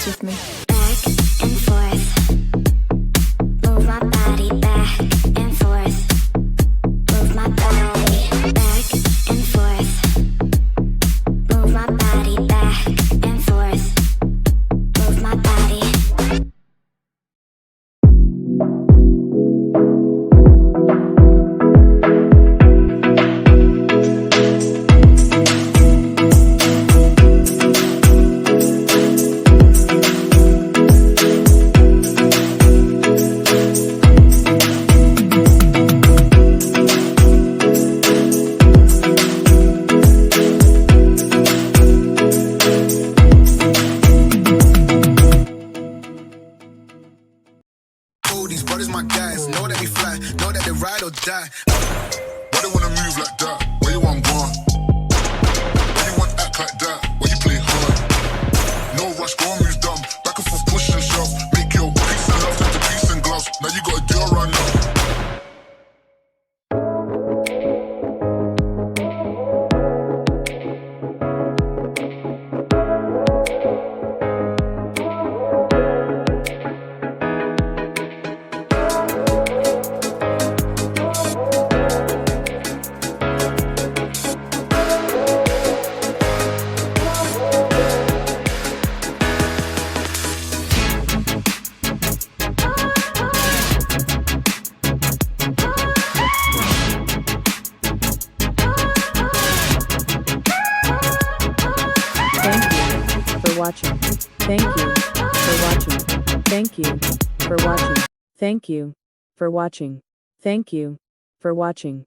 with me? Back and forth. Move my body back and forth. Move my body back and forth. Move my body back and forth. Move my body. These brothers my guys, know that they fly, know that they ride or die. Why they wanna move like that? Where you want gone? Why you want act like that? Why you play hard? No rush, go on, move dumb. Back and forth, push and shove. Make your peace and love into peace and gloves. Now you got a deal right now. Thank you for watching. Thank you for watching. Thank you for watching. Thank you for watching. Thank you for watching.